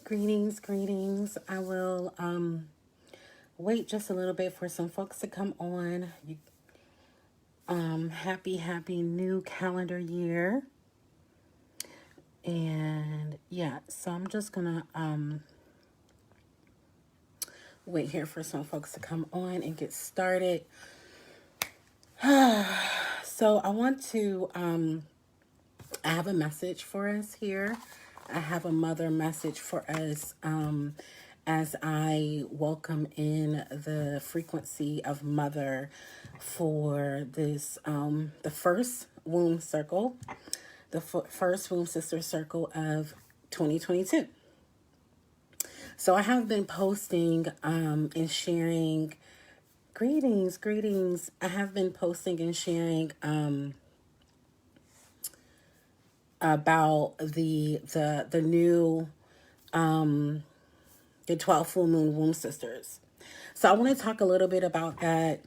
Greetings, greetings. I will wait just a little bit for some folks to come on. Happy new calendar year. And yeah, so I'm just gonna wait here for some folks to come on and get started. So I want to I have a message for us here. I have a mother message for us as I welcome in the frequency of mother for this, the first womb circle, the first womb sister circle of 2022. So I have been posting and sharing greetings. I have been posting and sharing about the new the 12 full moon womb sisters. So I want to talk a little bit about that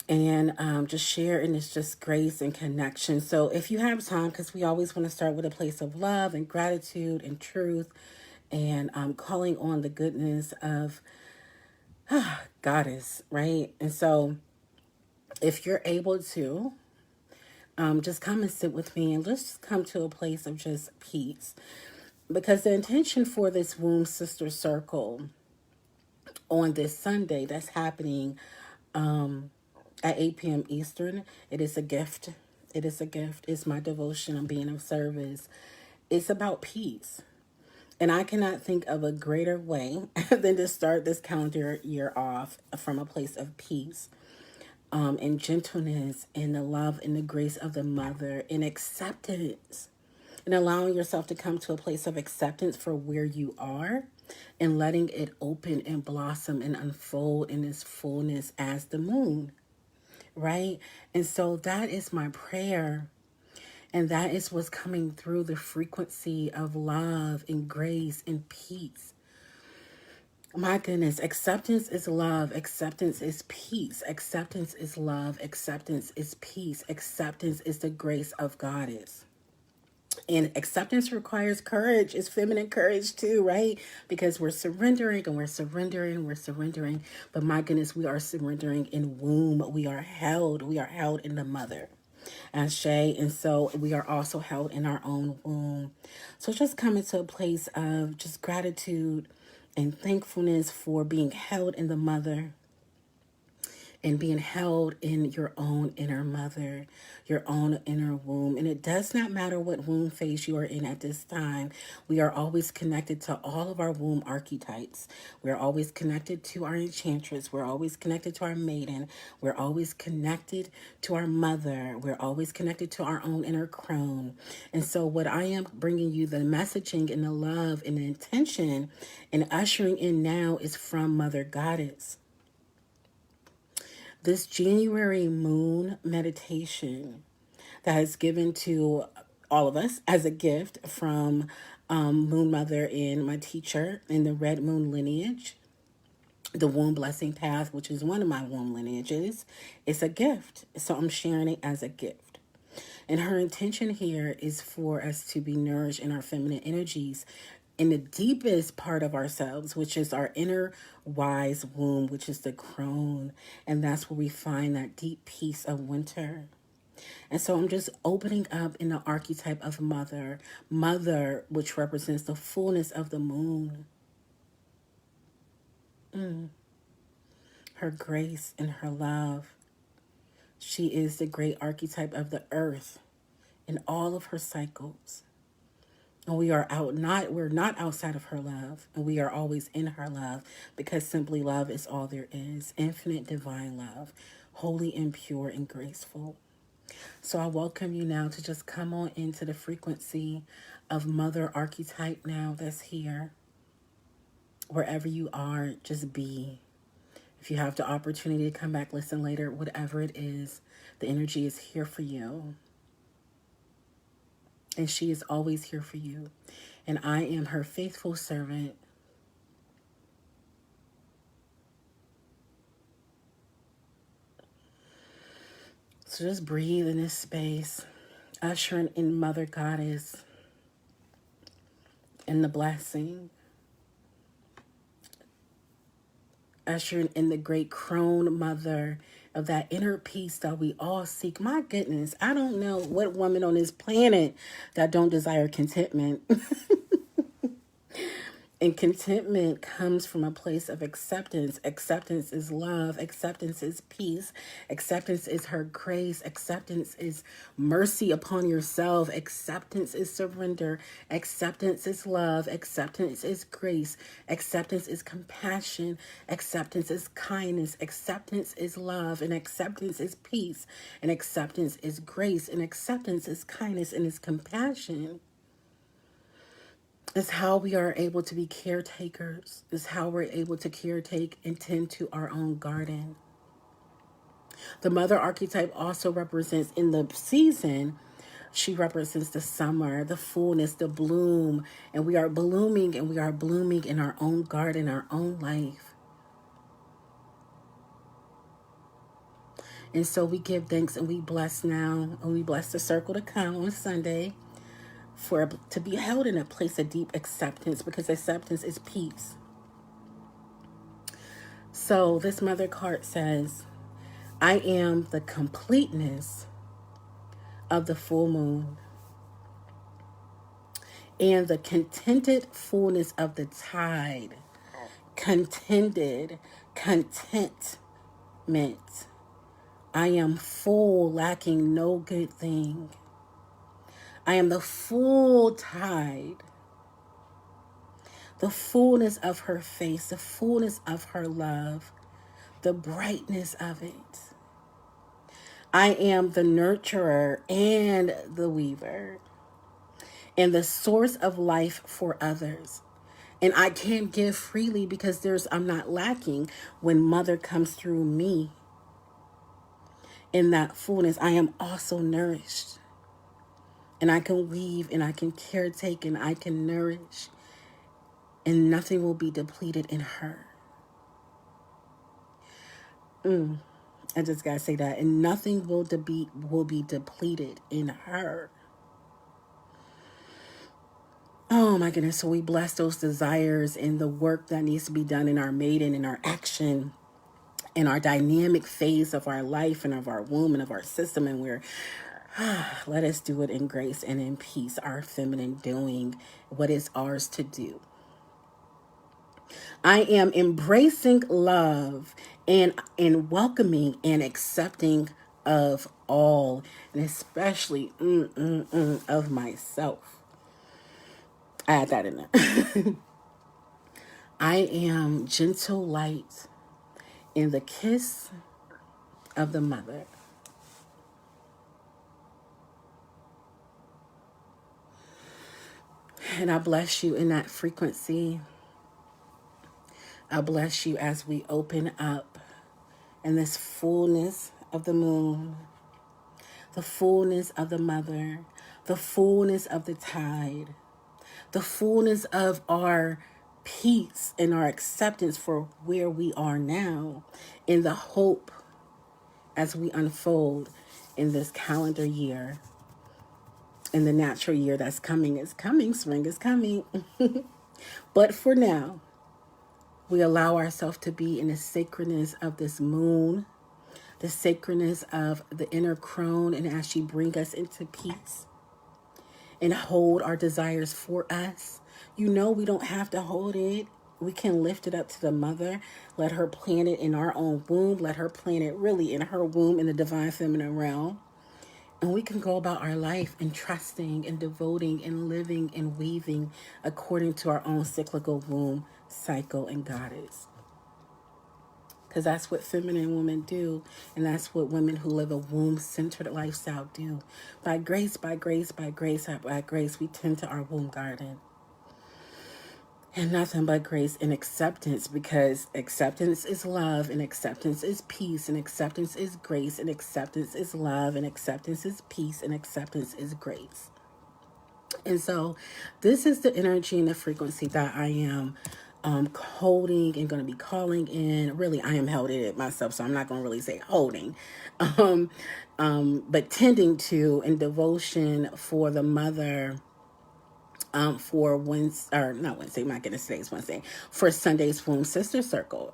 and just share in this just grace and connection. So if you have time, because we always want to start with a place of love and gratitude and truth and calling on the goodness of Goddess, right? And so if you're able to, just come and sit with me and let's just come to a place of just peace. Because the intention for this womb sister circle on this Sunday that's happening at 8 p.m. Eastern, it is a gift. It is a gift. It's my devotion. I'm being of service. It's about peace. And I cannot think of a greater way than to start this calendar year off from a place of peace, and gentleness, and the love and the grace of the mother, and acceptance, and allowing yourself to come to a place of acceptance for where you are and letting it open and blossom and unfold in its fullness as the moon, right? And so that is my prayer. And that is what's coming through the frequency of love and grace and peace. My goodness, acceptance is love. Acceptance is peace. Acceptance is love. Acceptance is peace. Acceptance is the grace of Goddess. And acceptance requires courage. It's feminine courage too, right? Because we're surrendering and we're surrendering. But my goodness, we are surrendering in womb. We are held in the mother. Ashe. And so we are also held in our own womb. So just coming to a place of just gratitude and thankfulness for being held in the mother and being held in your own inner mother, your own inner womb. And it does not matter what womb phase you are in at this time. We are always connected to all of our womb archetypes. We're always connected to our enchantress. We're always connected to our maiden. We're always connected to our mother. We're always connected to our own inner crone. And so what I am bringing you, the messaging and the love and the intention and ushering in now is from Mother Goddess. This January moon meditation that is given to all of us as a gift from Moon Mother and my teacher in the Red Moon lineage, the Womb Blessing Path, which is one of my womb lineages, it's a gift. So I'm sharing it as a gift. And her intention here is for us to be nourished in our feminine energies in the deepest part of ourselves, which is our inner wise womb, which is the Crone. And that's where we find that deep peace of winter. And so I'm just opening up in the archetype of mother, which represents the fullness of the moon. Her grace and her love. She is the great archetype of the earth in all of her cycles. And we're not outside of her love, and we are always in her love, because simply love is all there is. Infinite divine love, holy and pure and graceful. So I welcome you now to just come on into the frequency of mother archetype now that's here. Wherever you are, just be. If you have the opportunity to come back, listen later, whatever it is, the energy is here for you. And she is always here for you. And I am her faithful servant. So just breathe in this space, ushering in Mother Goddess and the blessing ushering in the great Crone mother of that inner peace that we all seek. My goodness, I don't know what woman on this planet that don't desire contentment. And contentment comes from a place of acceptance. Acceptance is love. Acceptance is peace. Acceptance is her grace. Acceptance is mercy upon yourself. Acceptance is surrender. Acceptance is love. Acceptance is grace. Acceptance is compassion. Acceptance is kindness. Acceptance is love. And acceptance is peace. And acceptance is grace. And acceptance is kindness and is compassion. Is how we are able to be caretakers. Is how we're able to caretake and tend to our own garden. The mother archetype also represents, in the season, she represents the summer, the fullness, the bloom. And we are blooming and we are blooming in our own garden, our own life. And so we give thanks and we bless now. And we bless the circle to come on Sunday. To be held in a place of deep acceptance, because acceptance is peace. So this mother card says, I am the completeness of the full moon and the contented fullness of the tide. Contended, contentment. I am full, lacking no good thing. I am the full tide, the fullness of her face, the fullness of her love, the brightness of it. I am the nurturer and the weaver and the source of life for others. And I can give freely because I'm not lacking when mother comes through me. In that fullness, I am also nourished. And I can weave and I can caretake and I can nourish. And nothing will be depleted in her. I just gotta say that. And nothing will be depleted in her. Oh my goodness. So we bless those desires and the work that needs to be done in our maiden, in our action, in our dynamic phase of our life and of our womb and of our system. And let us do it in grace and in peace, our feminine doing what is ours to do. I am embracing love and welcoming and accepting of all, and especially of myself. I add that in there. I am gentle light in the kiss of the mother. And I bless you in that frequency. I bless you as we open up in this fullness of the moon, the fullness of the mother, the fullness of the tide, the fullness of our peace and our acceptance for where we are now, in the hope as we unfold in this calendar year. And the natural year that's coming is coming. Spring is coming. But for now, we allow ourselves to be in the sacredness of this moon, the sacredness of the inner crone, and as she brings us into peace and hold our desires for us. We don't have to hold it. We can lift it up to the mother, let her plant it in our own womb, let her plant it really in her womb in the divine feminine realm. And we can go about our life and trusting and devoting and living and weaving according to our own cyclical womb cycle and goddess. Because that's what feminine women do. And that's what women who live a womb-centered lifestyle do. By grace, by grace, by grace, by grace, we tend to our womb garden. And nothing but grace and acceptance, because acceptance is love and acceptance is peace and acceptance is grace and acceptance is love and acceptance is peace and acceptance is grace. And so this is the energy and the frequency that I am holding and going to be calling in. Really, I am holding it myself, so I'm not going to really say holding. But tending to in devotion for the mother. For Wednesday, or not Wednesday, my goodness, today's Wednesday, for Sunday's Womb Sister Circle.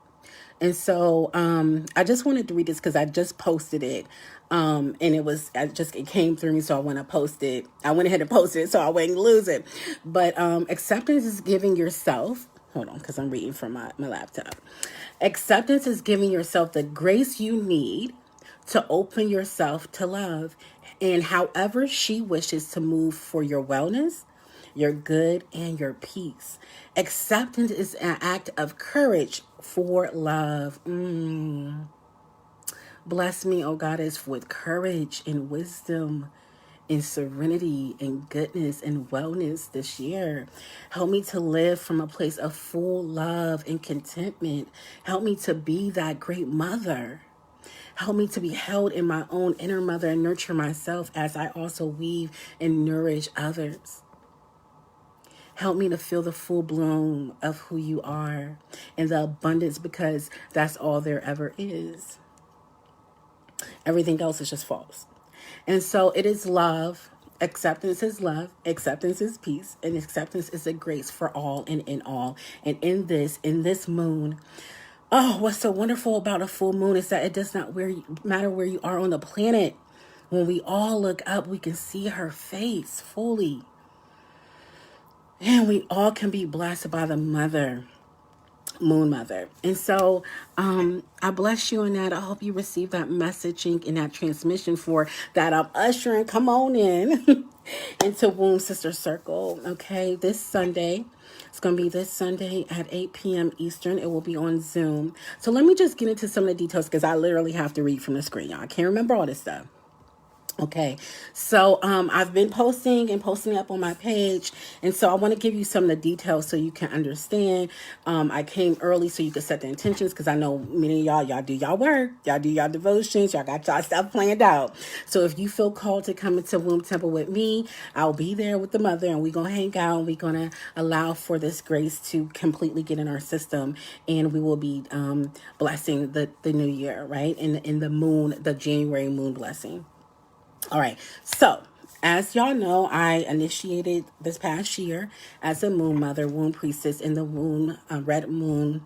And so I just wanted to read this because I just posted it. And it came through me, so I want to post it. I went ahead and posted it so I wouldn't lose it. But acceptance is giving yourself, hold on, because I'm reading from my laptop. Acceptance is giving yourself the grace you need to open yourself to love. And however she wishes to move for your wellness, your good, and your peace. Acceptance is an act of courage for love. Bless me, oh Goddess, with courage and wisdom and serenity and goodness and wellness this year. Help me to live from a place of full love and contentment. Help me to be that great mother. Help me to be held in my own inner mother and nurture myself as I also weave and nourish others. Help me to feel the full bloom of who you are and the abundance, because that's all there ever is. Everything else is just false. And so it is love. Acceptance is love. Acceptance is peace. And acceptance is a grace for all and in all. And in this moon, oh, what's so wonderful about a full moon is that it does not matter where you are on the planet. When we all look up, we can see her face fully. And we all can be blessed by the mother, moon mother. And so I bless you in that. I hope you receive that messaging and that transmission for that. I'm ushering, come on in into Womb Sister Circle. Okay, this Sunday. It's going to be this Sunday at 8 p.m. Eastern. It will be on Zoom. So let me just get into some of the details because I literally have to read from the screen, y'all. I can't remember all this stuff. Okay, so I've been posting up on my page, and so I want to give you some of the details so you can understand. I came early so you could set the intentions, because I know many of y'all do y'all work, y'all do y'all devotions, y'all got y'all stuff planned out. So if you feel called to come into Womb Temple with me, I'll be there with the mother, and we're going to hang out, and we're going to allow for this grace to completely get in our system, and we will be blessing the new year, right? In the moon, the January moon blessing. All right, so as y'all know, I initiated this past year as a moon mother, womb priestess in the womb, red moon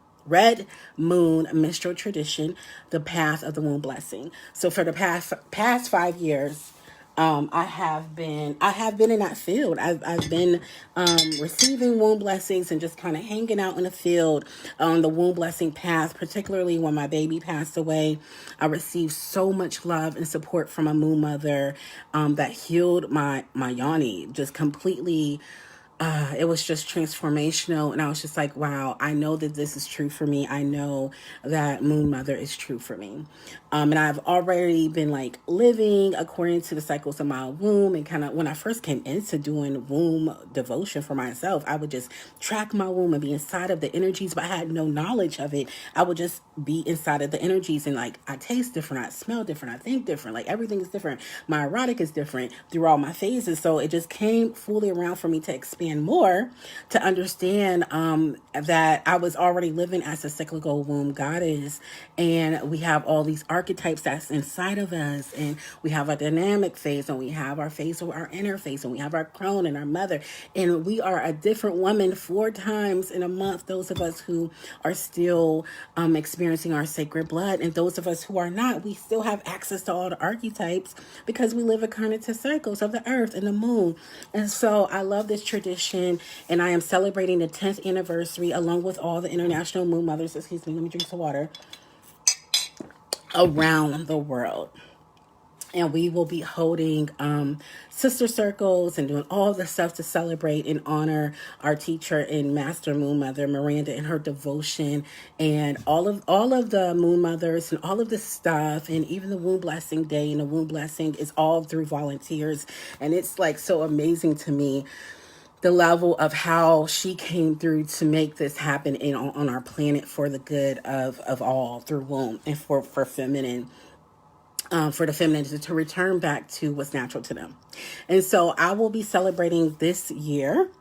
minstrel tradition, the path of the womb blessing. So for the past 5 years, I have been in that field. I've been receiving womb blessings and just kind of hanging out in the field on the womb blessing path. Particularly when my baby passed away, I received so much love and support from a moon mother that healed my yoni just completely. It was just transformational, and I was just like, wow, I know that this is true for me. I know that Moon Mother is true for me. And I've already been like living according to the cycles of my womb, and kind of when I first came into doing womb devotion for myself, I would just track my womb and be inside of the energies, but I had no knowledge of it. I would just be inside of the energies, and like I taste different, I smell different, I think different, like everything is different. My erotic is different through all my phases. So it just came fully around for me to expand more, to understand that I was already living as a cyclical womb goddess, and we have all these archetypes that's inside of us, and we have a dynamic phase, and we have our phase or our inner phase, and we have our crone and our mother, and we are a different woman 4 times in a month. Those of us who are still experiencing our sacred blood, and those of us who are not, we still have access to all the archetypes because we live according to cycles of the earth and the moon. And so I love this tradition, and I am celebrating the 10th anniversary along with all the international moon mothers. Excuse me, let me drink some water. Around the world. And we will be holding sister circles and doing all the stuff to celebrate and honor our teacher and master moon mother Miranda and her devotion, and all of the moon mothers and all of the stuff, and even the womb blessing day and the womb blessing is all through volunteers. And it's like so amazing to me, the level of how she came through to make this happen on our planet for the good of all through womb and for feminine for the feminine to return back to what's natural to them. And so I will be celebrating this year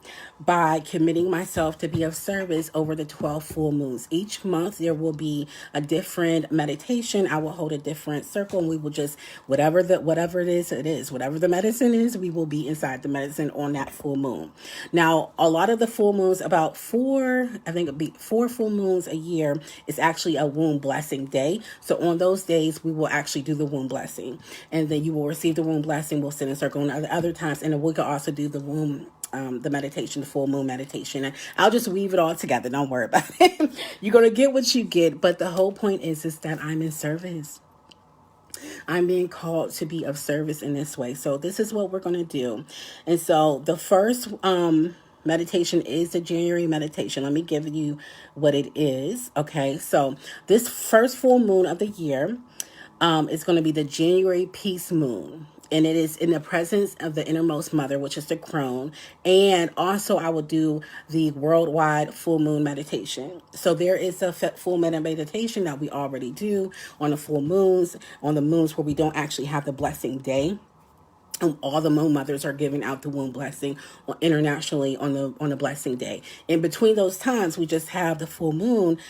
by committing myself to be of service over the 12 full moons. Each month there will be a different meditation. I will hold a different circle, and we will just whatever it is, whatever the medicine is, we will be inside the medicine on that full moon. Now, a lot of the full moons, about I think it'd be 4 full moons a year, is actually a womb blessing day. So on those days, we will actually do the womb blessing, and then you will receive the womb blessing. We'll sit in a circle on other times, and then we can also do the womb the meditation, the full moon meditation. And I'll just weave it all together. Don't worry about it. You're going to get what you get. But the whole point is that I'm in service. I'm being called to be of service in this way. So this is what we're going to do. And so the first meditation is the January meditation. Let me give you what it is. Okay. So this first full moon of the year is going to be the January peace moon. And it is in the presence of the innermost mother, which is the Crone. And also I will do the worldwide full moon meditation. So there is a full moon meditation that we already do on the full moons, on the moons where we don't actually have the blessing day. And all the moon mothers are giving out the womb blessing internationally on the blessing day. In between those times, we just have the full moon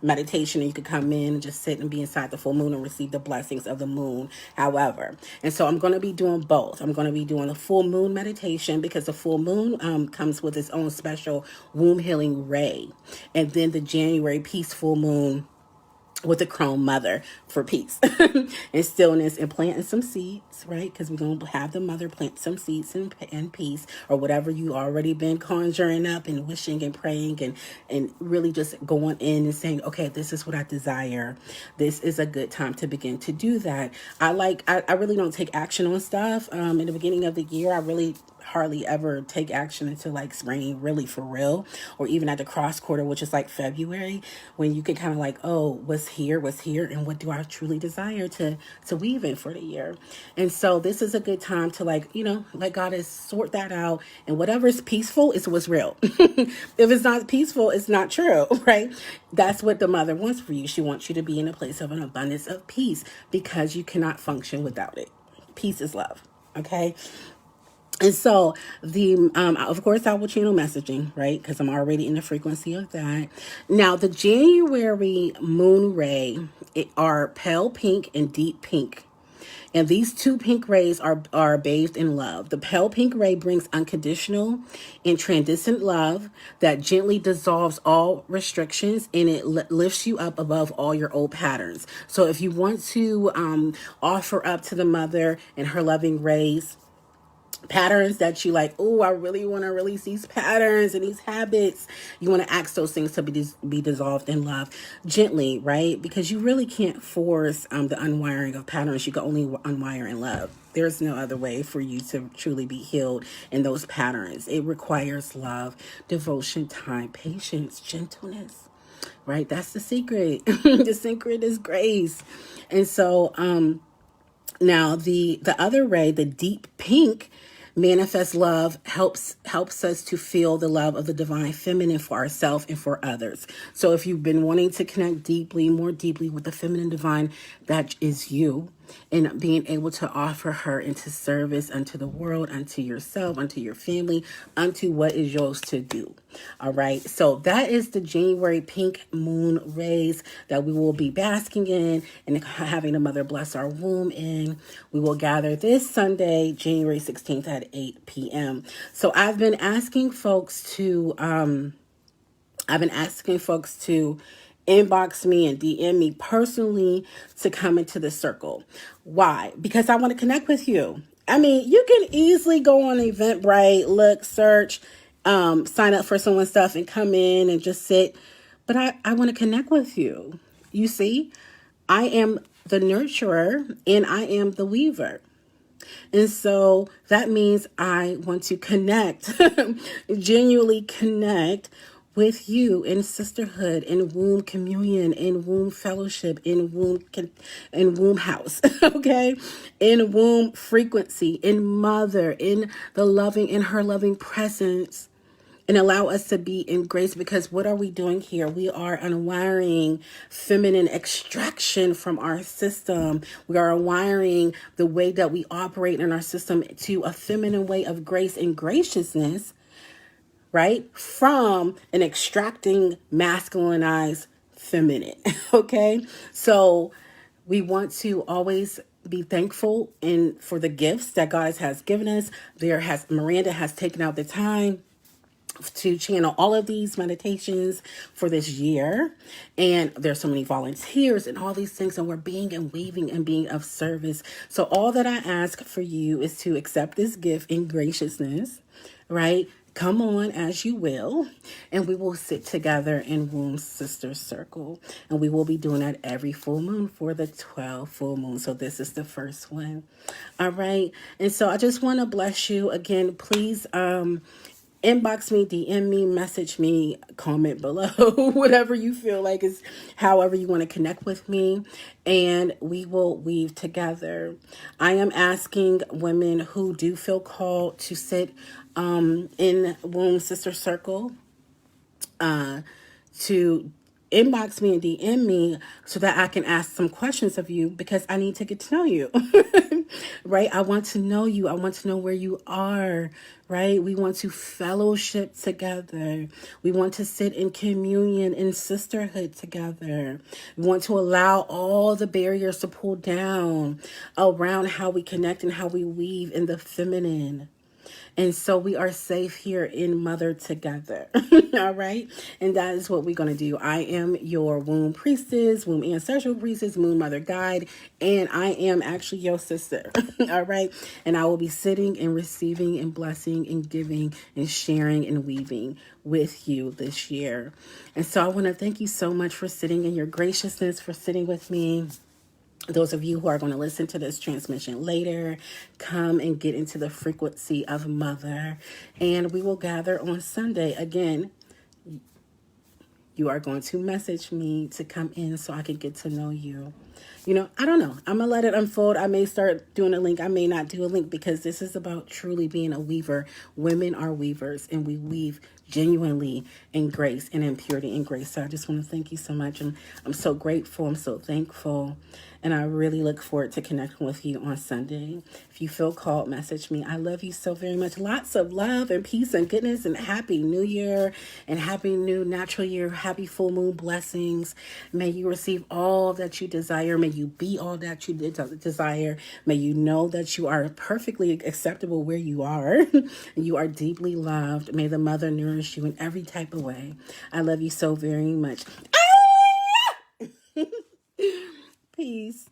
meditation, and you could come in and just sit and be inside the full moon and receive the blessings of the moon. However, and so I'm going to be doing both. I'm going to be doing the full moon meditation because the full moon comes with its own special womb healing ray, and then the January peace full moon with the Crone mother for peace and stillness, and planting some seeds, right? Because we're going to have the mother plant some seeds in peace, or whatever you already been conjuring up and wishing and praying, and really just going in and saying, okay, this is what I desire. This is a good time to begin to do that. I really don't take action on stuff. In the beginning of the year, I really hardly ever take action until like spring, really for real, or even at the cross quarter, which is like February, when you can kind of like, oh, what's here, and what do I truly desire to weave in for the year. And so this is a good time to let God sort that out, and whatever is peaceful is what's real. If it's not peaceful, it's not true, right? That's what the mother wants for you. She wants you to be in a place of an abundance of peace, because you cannot function without it. Peace is love. Okay. And so of course I will channel messaging, right? Because I'm already in the frequency of that. Now the January moon ray are pale pink and deep pink. And these two pink rays are bathed in love. The pale pink ray brings unconditional and transcendent love that gently dissolves all restrictions, and it lifts you up above all your old patterns. So if you want to offer up to the mother and her loving rays patterns that you like, oh, I really want to release these patterns and these habits, you want to ask those things to be dissolved in love gently, right? Because you really can't force the unwiring of patterns. You can only unwire in love. There's no other way for you to truly be healed in those patterns. It requires love, devotion, time, patience, gentleness, right? That's the secret. The secret is grace. And so now the other ray, the deep pink, manifest love, helps us to feel the love of the divine feminine for ourselves and for others. So if you've been wanting to connect more deeply with the feminine divine, that is you, and being able to offer her into service unto the world, unto yourself, unto your family, unto what is yours to do. All right. So that is the January pink moon rays that we will be basking in and having the mother bless our womb in. We will gather this Sunday, January 16th at 8 p.m. So I've been asking folks to inbox me and DM me personally to come into the circle. Why? Because I want to connect with you. I mean, you can easily go on Eventbrite, look, search, sign up for someone's stuff and come in and just sit. But I want to connect with you. You see, I am the nurturer and I am the weaver. And so that means I want to connect, genuinely connect with you in sisterhood, in womb communion, in womb fellowship, in womb house, okay? In womb frequency, in mother, in her loving presence, and allow us to be in grace, because what are we doing here? We are unwiring feminine extraction from our system. We are unwiring the way that we operate in our system to a feminine way of grace and graciousness, right? From an extracting masculinized feminine. Okay. So we want to always be thankful for the gifts that God has given us. Miranda has taken out the time to channel all of these meditations for this year, and there's so many volunteers and all these things, and we're being and weaving and being of service. So all that I ask for you is to accept this gift in graciousness, right? Come on as you will, and we will sit together in Womb Sister Circle, and we will be doing that every full moon for the 12 full moons. So this is the first one. All right. And so I just want to bless you again. Please inbox me, DM me, message me, comment below, whatever you feel like is however you want to connect with me, and we will weave together. I am asking women who do feel called to sit in Womb Sister Circle to inbox me and DM me so that I can ask some questions of you, because I need to get to know you. Right? I want to know you. I want to know where you are, right? We want to fellowship together. We want to sit in communion and sisterhood together. We want to allow all the barriers to pull down around how we connect and how we weave in the feminine. And so we are safe here in Mother together. All right. And that is what we're going to do. I am your womb priestess, womb ancestral priestess, moon mother guide, and I am actually your sister. All right. And I will be sitting and receiving and blessing and giving and sharing and weaving with you this year. And so I want to thank you so much for sitting in your graciousness, for sitting with me. Those of you who are going to listen to this transmission later, come and get into the frequency of Mother. And we will gather on Sunday. Again, you are going to message me to come in so I can get to know you. You know, I don't know. I'm going to let it unfold. I may start doing a link. I may not do a link, because this is about truly being a weaver. Women are weavers, and we weave genuinely in grace and in purity and grace. So I just want to thank you so much. And I'm so grateful. I'm so thankful. And I really look forward to connecting with you on Sunday. If you feel called, message me. I love you so very much. Lots of love and peace and goodness, and Happy New Year and Happy New Natural Year. Happy full moon blessings. May you receive all that you desire. May you be all that you desire. May you know that you are perfectly acceptable where you are. You are deeply loved. May the Mother nourish you in every type of way. I love you so very much. Peace.